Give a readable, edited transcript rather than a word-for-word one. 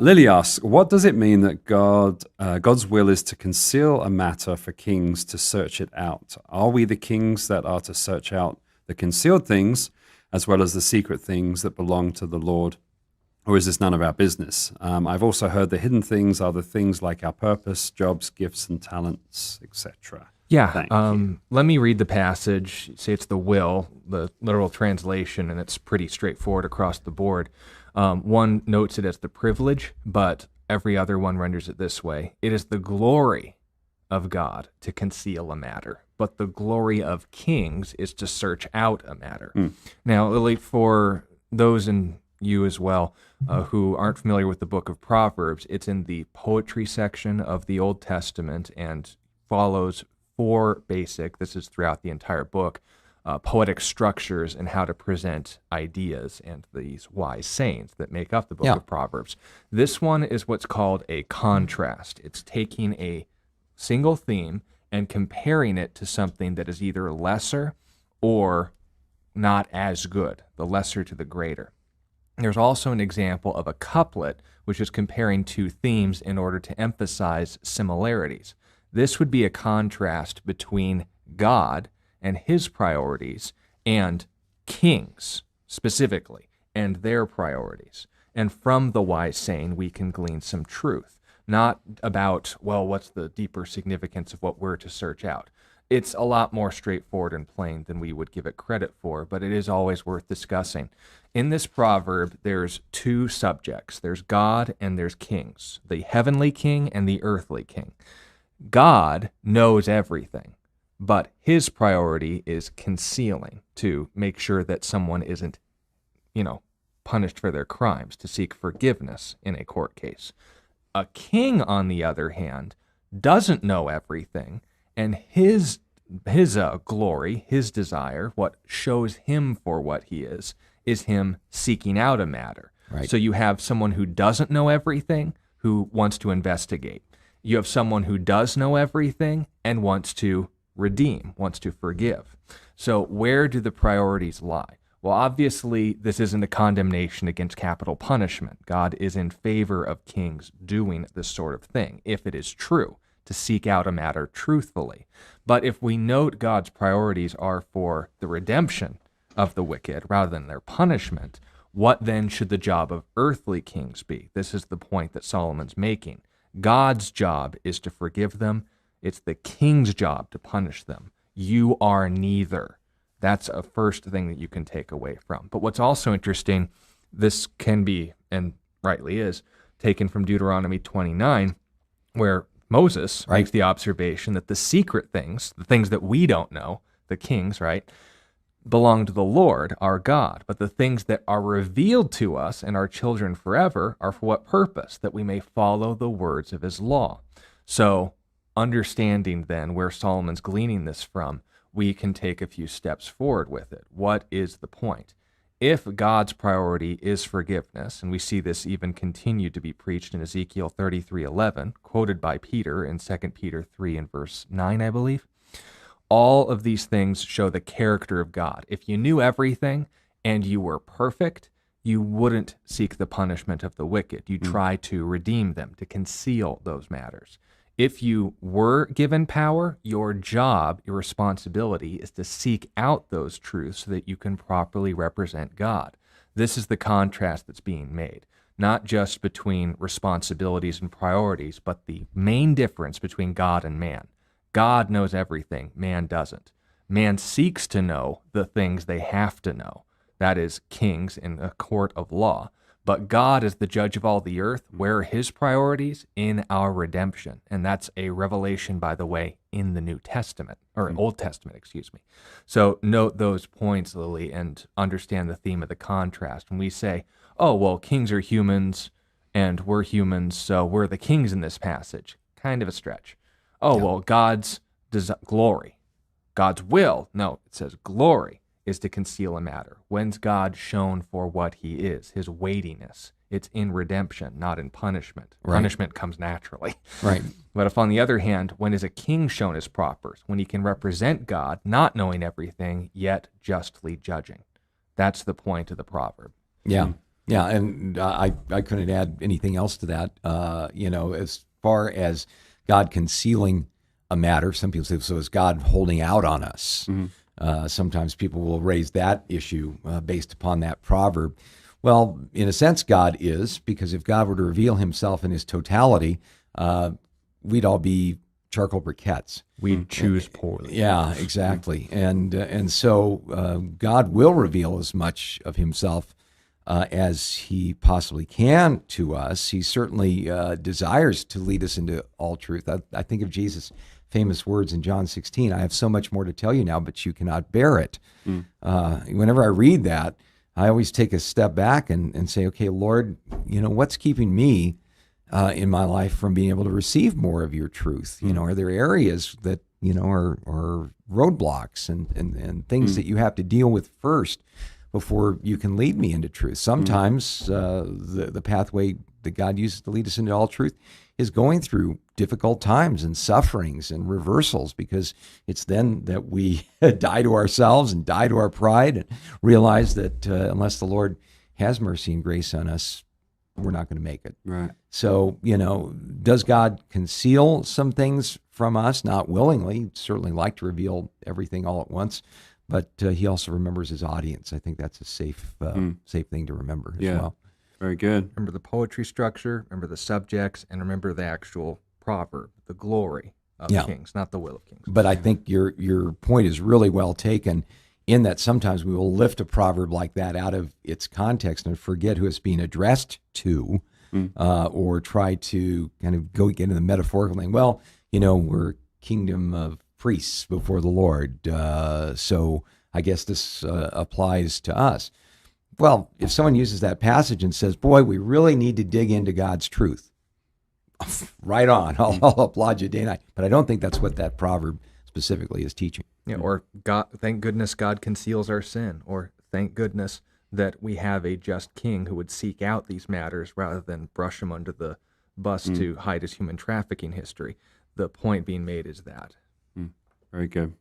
Lily asks, what does it mean that God's will is to conceal a matter for kings to search it out? Are we the kings that are to search out the concealed things as well as the secret things that belong to the Lord? Or is this none of our business? I've also heard the hidden things are the things like our purpose, jobs, gifts, and talents, etc. Yeah, Thank you. let me read the passage. Say it's the will, the literal translation, and it's pretty straightforward across the board. One notes it as the privilege, but every other one renders it this way. It is the glory of God to conceal a matter, but the glory of kings is to search out a matter. Now, Lily, for those in you as well who aren't familiar with the book of Proverbs, it's in the poetry section of the Old Testament and follows four basic, this is throughout the entire book, poetic structures and how to present ideas and these wise sayings that make up the book of Proverbs. This one is what's called a contrast. It's taking a single theme and comparing it to something that is either lesser or not as good, the lesser to the greater. There's also an example of a couplet, which is comparing two themes in order to emphasize similarities. This would be a contrast between God and his priorities and kings specifically and their priorities. And from the wise saying, we can glean some truth, not about, well, what's the deeper significance of what we're to search out. It's a lot more straightforward and plain than we would give it credit for, but it is always worth discussing. In this proverb, there's two subjects. There's God and there's kings, the heavenly king and the earthly king. God knows everything, but his priority is concealing to make sure that someone isn't, punished for their crimes, to seek forgiveness in a court case. A king, on the other hand, doesn't know everything, and his glory, his desire, what shows him for what he is him seeking out a matter. Right. So you have someone who doesn't know everything who wants to investigate. You have someone who does know everything and wants to redeem, wants to forgive. So where do the priorities lie? Well, obviously, this isn't a condemnation against capital punishment. God is in favor of kings doing this sort of thing, if it is true, to seek out a matter truthfully. But if we note God's priorities are for the redemption of the wicked rather than their punishment, what then should the job of earthly kings be? This is the point that Solomon's making. God's job is to forgive them. It's the king's job to punish them. You are neither. That's a first thing that you can take away from. But what's also interesting, this can be, and rightly is, taken from Deuteronomy 29, where Moses makes the observation that the secret things, the things that we don't know, the kings, belong to the Lord, our God. But the things that are revealed to us and our children forever are for what purpose? That we may follow the words of his law. So, understanding then where Solomon's gleaning this from, we can take a few steps forward with it. What is the point? If God's priority is forgiveness, and we see this even continue to be preached in Ezekiel 33:11, quoted by Peter in 2 Peter 3 and verse 9, I believe, all of these things show the character of God. If you knew everything and you were perfect, you wouldn't seek the punishment of the wicked. You try to redeem them, to conceal those matters. If you were given power, your job, your responsibility is to seek out those truths so that you can properly represent God. This is the contrast that's being made, not just between responsibilities and priorities, but the main difference between God and man. God knows everything, man doesn't. Man seeks to know the things they have to know. That is, kings in a court of law. But God is the judge of all the earth. Where are his priorities? In our redemption. And that's a revelation, by the way, in the New Testament, or Old Testament, excuse me. So note those points, Lily, and understand the theme of the contrast. When we say, oh, well, kings are humans and we're humans, so we're the kings in this passage. Kind of a stretch. Oh, well, God's glory, God's will, no, it says glory is to conceal a matter. When's God shown for what he is, his weightiness? It's in redemption, not in punishment. Right. Punishment comes naturally. Right. But if, on the other hand, when is a king shown his propers? When he can represent God, not knowing everything, yet justly judging. That's the point of the proverb. Yeah. Yeah, and I couldn't add anything else to that. As far as God concealing a matter, some people say, so is God holding out on us? Sometimes people will raise that issue based upon that proverb. Well, in a sense, God is, because if God were to reveal himself in his totality, we'd all be charcoal briquettes. We choose poorly. Yeah, exactly. And so God will reveal as much of himself as he possibly can to us. He certainly desires to lead us into all truth. I think of Jesus' famous words in John 16, I have so much more to tell you now, but you cannot bear it. Whenever I read that, I always take a step back and say, okay, Lord, what's keeping me in my life from being able to receive more of your truth? Are there areas that, are roadblocks and things that you have to deal with first before you can lead me into truth? Sometimes the pathway that God uses to lead us into all truth is going through difficult times and sufferings and reversals, because it's then that we die to ourselves and die to our pride and realize that unless the Lord has mercy and grace on us, we're not going to make it. Right. So, does God conceal some things from us? Not willingly. He'd certainly like to reveal everything all at once, but he also remembers his audience. I think that's a safe thing to remember as well. Very good. Remember the poetry structure, remember the subjects, and remember the actual proverb, the glory of kings, not the will of kings. But I think your point is really well taken, in that sometimes we will lift a proverb like that out of its context and forget who it's being addressed to, or try to kind of get into the metaphorical thing. Well, we're a kingdom of priests before the Lord, so I guess this applies to us. Well, if someone uses that passage and says, boy, we really need to dig into God's truth, right on, I'll applaud you day and night. But I don't think that's what that proverb specifically is teaching. Yeah, or God, thank goodness God conceals our sin, or thank goodness that we have a just king who would seek out these matters rather than brush them under the bus to hide his human trafficking history. The point being made is that. Very good.